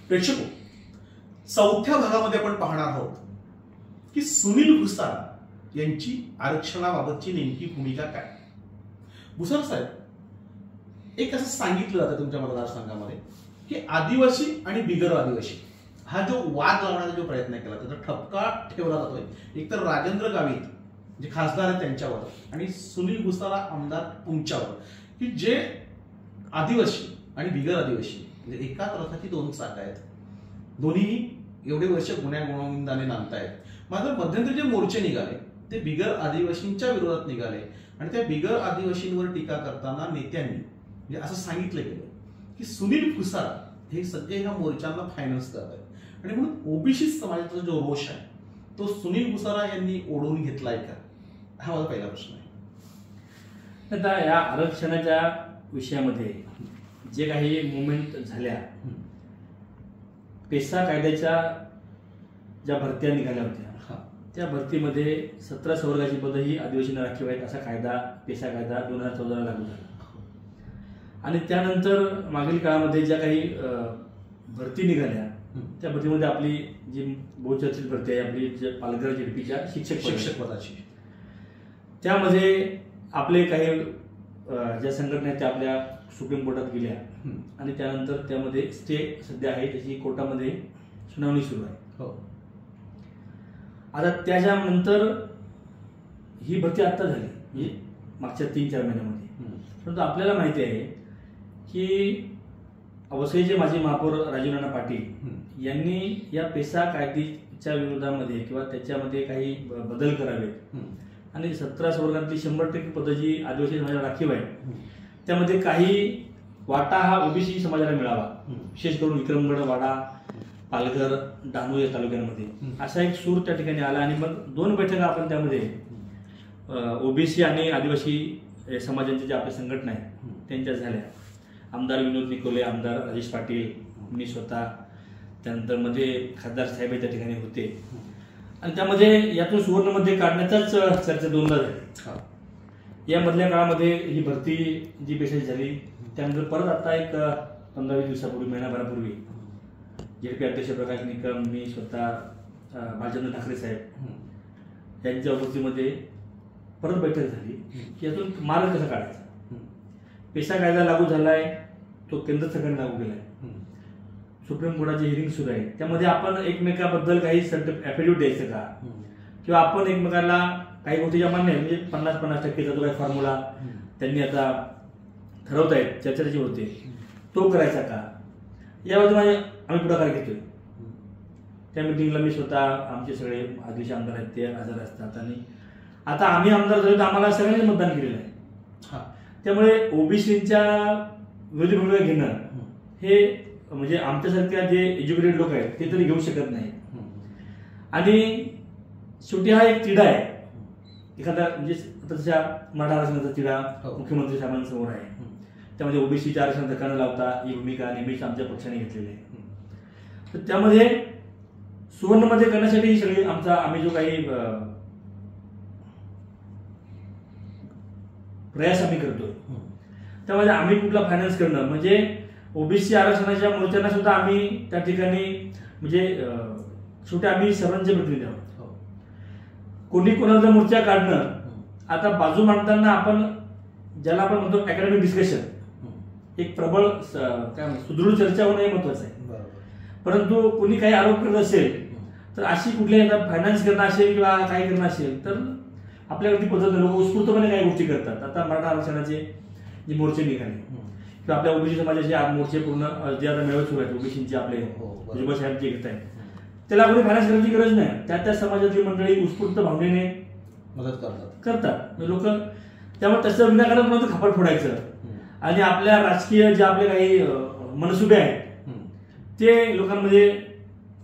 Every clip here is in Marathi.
प्रेक्षको, चौथ्या भागामध्ये आपण पाहणार आहोत की सुनील भुसार यांची आरक्षणाबाबतची नेमकी भूमिका काय. भुसार साहेब, एक असं सांगितलं जातं तुमच्या मतदारसंघामध्ये की आदिवासी आणि बिगर आदिवासी हा जो वाद लावण्याचा जो प्रयत्न केला त्याचा ठपका ठेवला जातोय एकतर राजेंद्र गावित जे खासदार आहेत त्यांच्यावर आणि सुनील भुसारा आमदार तुमच्यावर, की जे आदिवासी आणि बिगर आदिवासी म्हणजे एकाच रथाची दोन चाक आहेत, दोन्ही एवढे वर्ष गुन्ह्यागोविंदाने नांदतायत. मात्र मध्यंतरी जे मोर्चे निघाले ते बिगर आदिवासींच्या विरोधात निघाले आणि त्या बिगर आदिवासींवर टीका करताना नेत्यांनी म्हणजे असं सांगितलं गेलं की सुनील भुसारा हे सगळे ह्या मोर्चांना फायनान्स करत आहेत आणि म्हणून ओबीसी समाजाचा जो रोष आहे तो सुनील भुसारा यांनी ओढून घेतलाय का, हा माझा पहिला प्रश्न आहे. आता या आरक्षणाच्या विषयामध्ये जे काही मुवमेंट झाल्या, पेसा कायद्याच्या ज्या भरत्या निघाल्या होत्या त्या भरतीमध्ये 17 संवर्गाची पदं ही आदिवासींना राखीव आहेत असा कायदा, पेसा कायदा 2014 लागू झाला. आणि त्यानंतर मागील काळामध्ये ज्या काही भरती निघाल्या त्या भरतीमध्ये आपली जी बहुचर्चित भरती आहे आपली पालघर जेडपीच्या शिक्षक पदाची, त्यामध्ये आपले काही ज्या संघटना आहेत त्या आपल्या सुप्रीम कोर्टात गेल्या आणि त्यानंतर त्यामध्ये स्टे सध्या आहे त्याची कोर्टामध्ये सुनावणी सुरू आहे. आता त्याच्यानंतर ही भरती आता झाली म्हणजे मागच्या 3-4 महिन्यामध्ये. परंतु आपल्याला माहिती आहे की वसईचे माजी महापौर राजीव नाना पाटील यांनी या पेसा कायद्याच्या विरोधामध्ये किंवा त्याच्यामध्ये काही बदल करावेत आणि 17 संवर्गातली 100% पदं जी आदिवासी समाजाला राखीव आहे त्यामध्ये काही वाटा हा ओबीसी समाजाला मिळावा, विशेष करून विक्रमगड, वाडा, पालघर, डहाणू या तालुक्यांमध्ये असा एक सूर त्या ठिकाणी आला. आणि मग 2 बैठका आपण त्यामध्ये ओबीसी आणि आदिवासी समाजांच्या ज्या आपल्या संघटना आहेत त्यांच्या झाल्या. आमदार विनोद निकोले, आमदार राजेश पाटील, मी स्वतः, त्यानंतर मध्ये खासदार साहेब त्या ठिकाणी होते आणि त्यामध्ये यातून सुवर्णमध्ये काढण्याचाच चर्चा 2दा झाली. या मधल्या काळामध्ये ही भरती जी पेशाची झाली त्यानंतर परत आता एक 15-20 दिवसापूर्वी, महिनाभरापूर्वी जेडपी अध्यक्ष प्रकाश निकम, मी स्वतः, भालचंद्र ठाकरे साहेब यांच्या उपस्थितीमध्ये परत बैठक झाली की यातून मार्ग कसा काढायचा. पेसा कायदा लागू झालाय, तो केंद्र सरकारने लागू केलाय, सुप्रीम कोर्टाची हिअरिंग सुरू आहे, त्यामध्ये आपण एकमेकाबद्दल काही ऍफिडेव्हिट द्यायचं का किंवा आपण एकमेकाला काही गोष्टीच्या मान्य म्हणजे 50-50%चा जो काही फॉर्म्युला त्यांनी आता ठरवतायत, चर्चा त्याची होते, तो करायचा का, यामध्ये आम्ही पुढाकार घेतोय. त्या मिटिंगला मी स्वतः, आमचे सगळे आदिवासी आमदार आहेत ते हजर असतात आणि आता आम्ही आमदार झालो तर आम्हाला सगळ्यांनी मतदान केलेलं आहे. त्यामुळे ओबीसीच्या विरोधी भूमिका घेणं हे म्हणजे आमच्यासारख्या जे एज्युकेटेड लोक आहेत ते तरी घेऊ शकत नाही. आणि शेवटी हा एक तिढा आहे एखादा म्हणजे तशा मराठा आरक्षणाचा तिढा मुख्यमंत्री साहेबांसमोर आहे. त्यामध्ये ओबीसीच्या आरक्षण धक्का न लावता ही भूमिका नेहमीच आमच्या पक्षाने घेतलेली आहे. तर त्यामध्ये सुवर्णमध्ये करण्यासाठी ही सगळी आम्ही जो काही प्रयास आम्ही करतोय त्यामध्ये आम्ही कुठला फायनान्स करणं म्हणजे ओबीसी आरक्षणाच्या मोर्चांना सुद्धा आम्ही त्या ठिकाणी म्हणजे शेवटी आम्ही सर्वांचे प्रतिनिधी आहोत. कोणी कोणाचा मोर्चा काढणं, आता बाजू मांडताना आपण ज्याला आपण म्हणतो अकॅडमिक डिस्कशन, एक प्रबळ काय सुदृढ चर्चा होणं हे महत्वाचं आहे. परंतु कोणी काही आरोप करत असेल तर अशी कुठल्याही फायनान्स करणं असेल किंवा काय करणं असेल तर आपल्याकडे ती पद्धत लोक उत्स्फूर्तपणे काही गोष्टी करतात. आता मराठा आरक्षणाचे जे मोर्चे निघाले किंवा आपल्या ओबीसी समाजाचे मोर्चे पूर्ण जे आता मेळावे सुरू आहेत ओबीसीचे आपले भुजबळ साहेब जे घेत आहेत त्याला कोणी फायनान्स करण्याची गरज नाही. त्या समाजातली मंडळी उत्स्फूर्त भावनेने मदत करतात लोक. त्यामुळे तसं विनाकारण कोणाचं खापर फोडायचं आणि आपल्या राजकीय जे आपले काही मनसुबे आहेत ते लोकांमध्ये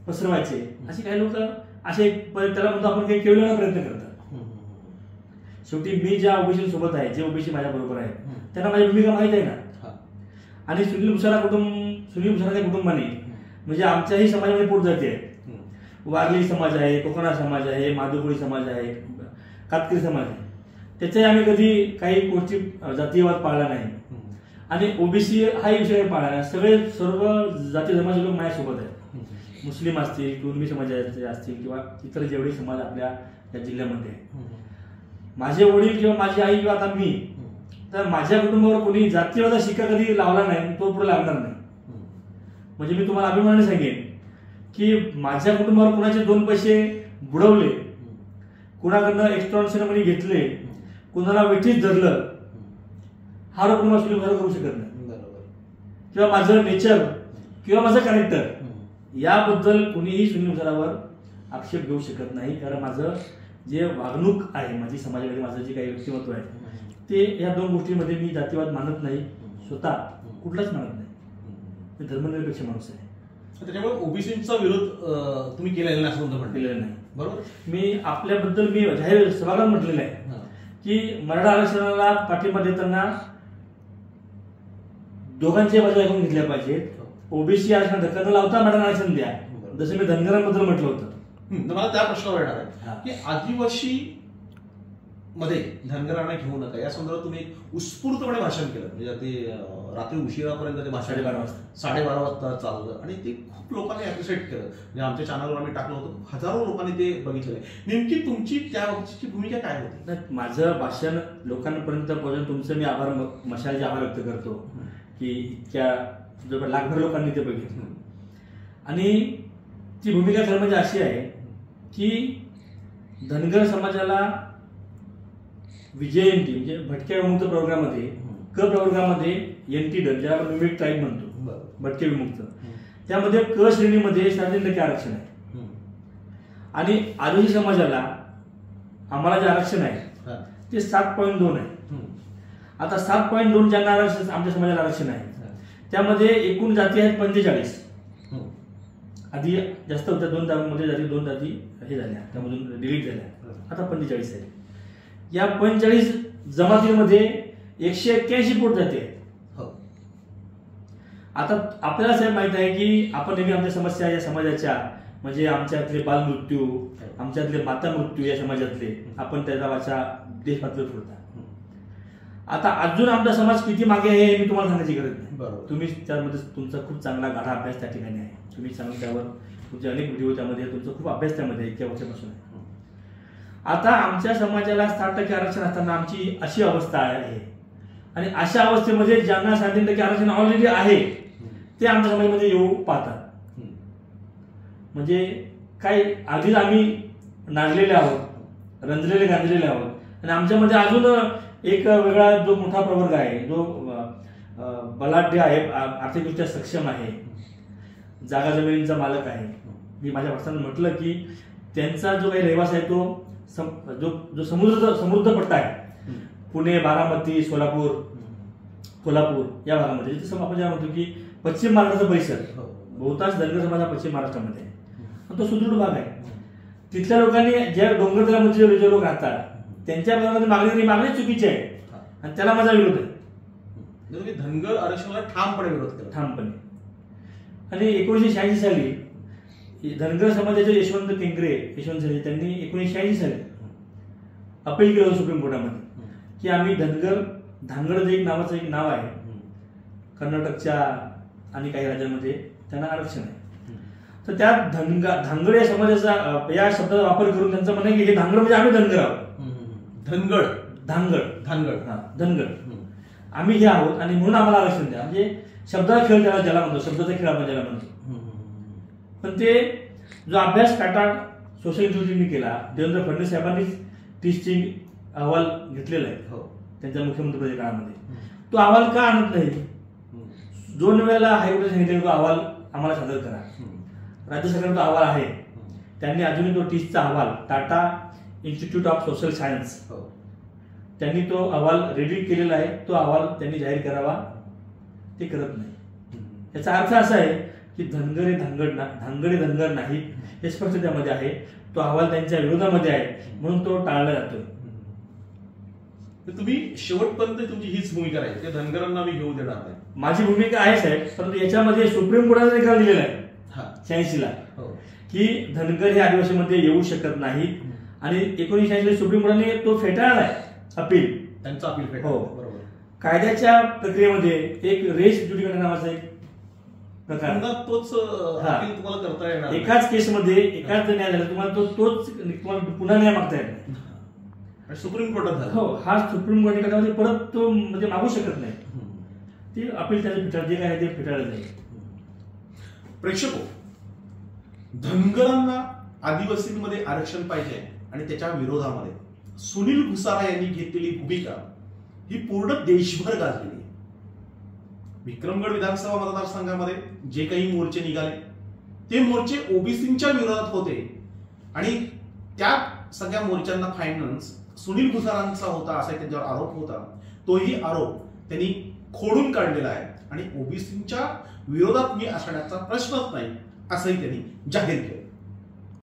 पसरवायचे, असे काही लोक असे त्याला म्हणतो आपण काही केवळ प्रयत्न करतात. शेवटी मी ज्या ओबीसी सोबत आहे, जे ओबीसी माझ्या बरोबर आहे त्यांना माझी भूमिका माहित आहे ना. आणि सुनील भुसाराच्या कुटुंबाने म्हणजे आमच्याही समाजामध्ये पोट जाते आहे. वारली समाज आहे, कोकणा समाज आहे, माधवकोळी समाज आहे, कातकरी समाज आहे, त्याच्याही आम्ही कधी काही गोष्टी जातीयवाद पाळला नाही. आणि ओबीसी हाही विषय पाळला. सर्व जाती धर्माचे लोक माझ्यासोबत आहेत. मुस्लिम असतील, कुणबी समाजाचे असतील किंवा इतर जेवढे समाज आपल्या या जिल्ह्यामध्ये आहे. माझे वडील किंवा माझी आई किंवा आता मी, तर माझ्या कुटुंबावर कोणी जातीवादा शिक्का कधी लावला नाही, तो पुढे लागणार नाही. म्हणजे मी तुम्हाला अभिमानाने सांगेन की माझ्या कुटुंबावर कुणाचे 2 पैसे बुडवले, कुणाकडनं एक्स्ट्रॉन मनी घेतले, कुणाला वेठीच धरलं, हा आरोप कुणा सुनील भुसार करू शकत नाही. किंवा माझं नेचर किंवा माझं कॅरेक्टर याबद्दल कुणीही सुनील भुसारावर आक्षेप घेऊ शकत नाही. कारण माझं जे वागणूक आहे, माझी समाजामध्ये माझं जे काही व्यक्तिमत्व आहे, ते या 2 गोष्टींमध्ये मी जातीवाद मानत नाही, स्वतः कुठलाच मानत नाही. मी धर्मनिरपेक्ष माणूस आहे. त्याच्यामुळे ओबीसीचा विरोध तुम्ही केलेला नाही असं केलेला नाही. बरोबर. मी आपल्याबद्दल मी जाहीर सभागृहात म्हटलेलं आहे की मराठा आरक्षणाला पाठिंबा देताना दोघांच्या बाजू ऐकून घेतल्या पाहिजेत. ओबीसी आरक्षण धक्का न लावता मराठा आरक्षण द्या, जसं मी धनगरांबद्दल म्हटलं होतं. मला त्या प्रश्नावर येणार आहे की आदिवासी मध्ये धनगरांना घेऊ नका या संदर्भात तुम्ही एक उत्स्फूर्तपणे भाषण केलं. म्हणजे ते रात्री उशिरापर्यंत ते भाषण 12:30 वाजता चाललं आणि ते खूप लोकांनी अप्रिशिएट केलं. म्हणजे आमच्या चॅनलवर आम्ही टाकलं होतं, हजारो लोकांनी ते बघितलेलं आहे. नेमकी तुमची त्या बाबतीची भूमिका काय होती? माझं भाषण लोकांपर्यंत पोहोचून तुमचं मी मशालचे आभार व्यक्त करतो की इतक्या लाखभर लोकांनी ते बघितलं. आणि ती भूमिका खरं म्हणजे अशी आहे की धनगर समाजाला विजयंती म्हणजे भटक्या विमुक्त प्रवर्गामध्ये क प्रवर्गामध्ये एनटी ज्याला आपण विवेक ट्राईब म्हणतो, भटके विमुक्त, त्यामध्ये क श्रेणीमध्ये 3.5% आरक्षण आहे. आणि आदिवासी समाजाला आम्हाला जे आरक्षण आहे ते 7.2 आहे. आता 7.2 ज्यांना आरक्षण, आमच्या समाजाला आरक्षण आहे, त्यामध्ये एकूण जाती आहेत 45. आधी जास्त होत्या, 2 जातीमध्ये 2 जाती हे झाल्या, त्यामधून डिलीट झाल्या, आता 45 आहे. या 45 जमातीमध्ये 181 पोट जाती आहेत. आता आपल्याला साहेब माहित आहे की आपण नेहमी आमच्या समस्या या समाजाच्या, म्हणजे आमच्यातले बालमृत्यू, आमच्यातले माता मृत्यू या समाजातले आपण त्या नावाच्या देश पातळीवर ठेवता. आता अजून आमचा समाज किती मागे आहे हे मी तुम्हाला सांगायची गरज नाही. तुम्ही त्यामध्ये तुमचा खूप चांगला गाढा अभ्यास त्या ठिकाणी आहे. तुम्ही चांगलं त्यावर तुमचे अनेक व्हिडिओ त्यामध्ये, तुमचा खूप अभ्यास त्यामध्ये इतक्या वर्षापासून आहे. आता आमच्या समाजाला 60% आरक्षण असताना आमची अशी अवस्था आहे, आणि अशा अवस्थेमध्ये ज्यांना 3.5% आरक्षण ऑलरेडी आहे ते आमच्या समाजामध्ये येऊ पाहतात. म्हणजे काय, आधीच आम्ही नांदलेले आहोत, रंजलेले गांजलेले आहोत, आणि आमच्यामध्ये अजून एक वेगळा जो मोठा प्रवर्ग आहे, जो बलाढ्य आहे, आर्थिकदृष्ट्या सक्षम आहे, जागा जमिनींचा मालक आहे. मी माझ्या भाषणात म्हटलं की त्यांचा जो काही रहिवास आहे तो जो समृद्ध पट्टा आहे, पुणे, बारामती, सोलापूर, कोल्हापूर या भागामध्ये, जिथे आपण ज्या म्हणतो की पश्चिम महाराष्ट्राचा परिसर, बहुतांश धनगर समाज हा पश्चिम महाराष्ट्रामध्ये आहे, तो सुदृढ भाग आहे. तिथल्या लोकांनी ज्या डोंगरदऱ्यामध्ये जे लोक राहतात त्यांच्या भागामध्ये मागणी चुकीची आहे, आणि त्याला माझा विरोध आहे. धनगर आरक्षणाला ठामपणे विरोध केला, ठामपणे. आणि 1986 साली धनगर समाजाचे यशवंत सर त्यांनी 1986 साली अपील केलं सुप्रीम कोर्टामध्ये की आम्ही धांगड जे एक नावाचं एक नाव आहे कर्नाटकच्या आणि काही राज्यांमध्ये, त्यांना आरक्षण आहे. तर त्या धांगड या समाजाचा या शब्दाचा वापर करून त्यांचं म्हणणं आहे की हे धांगड म्हणजे आम्ही धनगर आहोत. धनगड आम्ही हे आहोत आणि म्हणून आम्हाला आरक्षण द्या. म्हणजे शब्दाचा खेळ त्याला ज्याला म्हणतो, शब्दाचा खेळ आपण ज्याला म्हणतो. पण ते जो अभ्यास टाटा सोशल इन्स्टिट्यूटने केला, देवेंद्र फडणवीस साहेबांनी टीचिंग अहवाल घेतलेला आहे त्यांच्या मुख्यमंत्रीपदाच्या काळामध्ये, तो अहवाल का आणत नाही? 2 वेळेला हायकोर्टाने सांगितले तो अहवाल आम्हाला सादर करा. राज्य सरकारचा अहवाल आहे, त्यांनी अजूनही तो टीचचा अहवाल, Tata institute of social science, त्यांनी तो अहवाल रेडी केलेला आहे, तो अहवाल त्यांनी जाहीर करावा, ते करत नाही. याचा अर्थ असा आहे की धनगर हे धनगर नाहीत हे स्पष्ट त्यामध्ये आहे. तो अहवाल त्यांच्या विरोधामध्ये आहे, म्हणून तो टाळला जातोय. तुम्ही शेवटपर्यंत तुमची हीच भूमिका राहील की धनगरांना मी घेऊ देणार नाही? माझी भूमिका आहे साहेब, परंतु याच्यामध्ये सुप्रीम कोर्टाचा निकाल दिलेला आहे 86 ला की धनगर हे आदिवासीमध्ये येऊ शकत नाहीत, आणि 1986 सुप्रीम कोर्टाने तो फेटाळलाय अपील, त्यांचा अपील हो. कायद्याच्या प्रक्रियेमध्ये एक रेस ज्युडिकाटा नावाचा एक प्रकार, पुन्हा तोच अपील तुम्हाला करता येणार नाही. एकाच केसमध्ये एकाच न्याय झाला तुम्हाला तोच तुम्हाला पुन्हा न्याय मागता येत नाही. आणि सुप्रीम कोर्टात झाला. हो, हा सुप्रीम कोर्टामध्ये परत तो म्हणजे मागू शकत नाही. ते अपील त्याचं फिटाळ जे काय आहे ते फिटाळलं जाईल. प्रेक्षको, धनगरांना आदिवासींमध्ये आरक्षण पाहिजे आणि त्याच्या विरोधामध्ये सुनील घुसारा यांनी घेतलेली भूमिका ही पूर्ण देशभर गाजलेली आहे. विक्रमगड विधानसभा मतदारसंघामध्ये जे काही मोर्चे निघाले ते मोर्चे ओबीसींच्या विरोधात होते आणि त्या सगळ्या मोर्चांना फायनान्स सुनील घुसारांचा होता असा त्यांच्यावर आरोप होता. तोही आरोप त्यांनी खोडून काढलेला आहे आणि ओबीसींच्या विरोधात मी असण्याचा प्रश्नच नाही असंही त्यांनी जाहीर केलं.